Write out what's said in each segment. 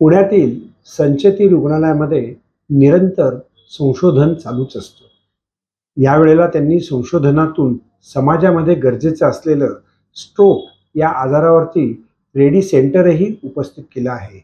पुण्यातील संचेती रुग्णालयामध्ये निरंतर संशोधन चालूच असतं. यावेळेला त्यांनी संशोधनातून समाजामध्ये गरजेचं असलेलं स्ट्रोक या आजारावरती रेडी सेंटरही उपस्थित केलं आहे.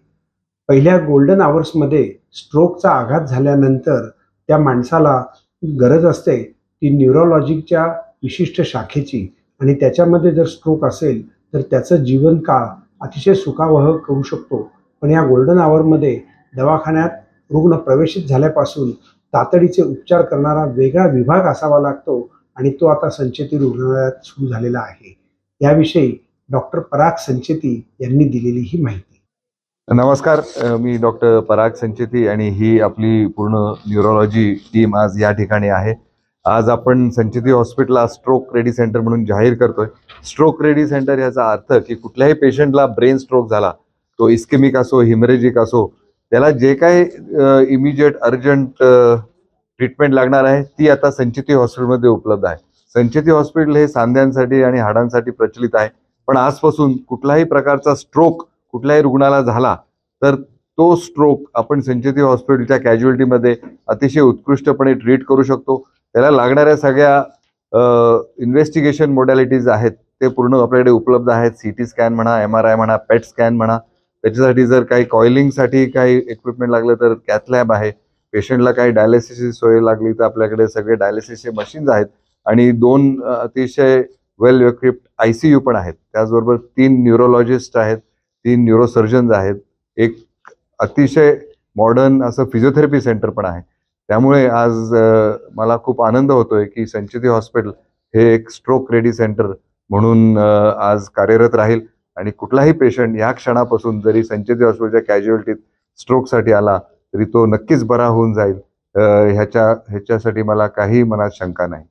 पहिल्या गोल्डन आवर्समध्ये स्ट्रोकचा आघात झाल्यानंतर त्या माणसाला गरज असते ती न्यूरोलॉजीच्या विशिष्ट शाखेची, आणि त्याच्यामध्ये जर स्ट्रोक असेल तर त्याचं जीवनकाळ अतिशय सुखावह करू शकतो. पण या गोल्डन आवरमध्ये दवाखान्यात रुग्ण प्रवेशित झाल्यापासून तातडीचे उपचार करणारा वेगळा विभाग असावा लागतो, आणि तो आता संचेती रुग्णालयात सुरू झालेला आहे. याविषयी डॉक्टर पराग संचेती यांनी दिलेली ही माहिती. नमस्कार, मी डॉक्टर पराग संचेती आणि ही आपली पूर्ण न्यूरोलॉजी टीम आज या ठिकाणी आहे. आज आपण संचेती हॉस्पिटलला स्ट्रोक रेडी सेंटर म्हणून जाहीर करतोय. स्ट्रोक रेडी सेंटर याचा अर्थ की कुठल्याही पेशंटला ब्रेन स्ट्रोक झाला, तो इस्केमिक असो, हिमरेजिक असो, त्याला जे काही इमिजिएट अर्जंट ट्रीटमेंट लागणार आहे ती आता संचेती हॉस्पिटलमध्ये उपलब्ध आहे. संचेती हॉस्पिटल हे सांध्यांसाठी आणि हाडांसाठी प्रचलित आहे, पण आजपासून कुठलाही प्रकारचा स्ट्रोक कुठल्याही रुग्णाला झाला तर तो स्ट्रोक आपण संचेती हॉस्पिटलच्या कॅज्युअलिटीमध्ये अतिशय उत्कृष्टपणे ट्रीट करू शकतो. त्याला लागणाऱ्या सगळ्या इन्व्हेस्टिगेशन मोडॅलिटीज आहेत ते पूर्ण आपल्याकडे उपलब्ध आहेत. CT स्कॅन म्हणा, MRI म्हणा, PET स्कॅन म्हणा. त्याच्यासाठी जर काही कॉइलिंगसाठी काही इक्विपमेंट लागलं तर कॅथ लॅब आहे. पेशंटला काही डायलिसिसची सोय लागली तर आपल्याकडे सगळे डायलिसिसचे मशीन्स आहेत, आणि 2 अतिशय वेल इक्विप्ड ICU पण आहेत. त्याचबरोबर 3 न्यूरोलॉजिस्ट आहेत, 3 न्यूरोसर्जन्स आहेत, एक अतिशय मॉडर्न असं फिजिओथेरपी सेंटर पण आहे. त्यामुळे आज मला खूप आनंद होतोय की संचेती हॉस्पिटल हे एक स्ट्रोक रेडी सेंटर म्हणून आज कार्यरत राहील, आणि कुठलाही पेशंट या क्षणापासून जरी संचेती हॉस्पिटलच्या कॅज्युअलिटीत स्ट्रोकसाठी आला तरी तो नक्कीच बरा होऊन जाईल. ह्याच्यासाठी मला काही मनात शंका नाही.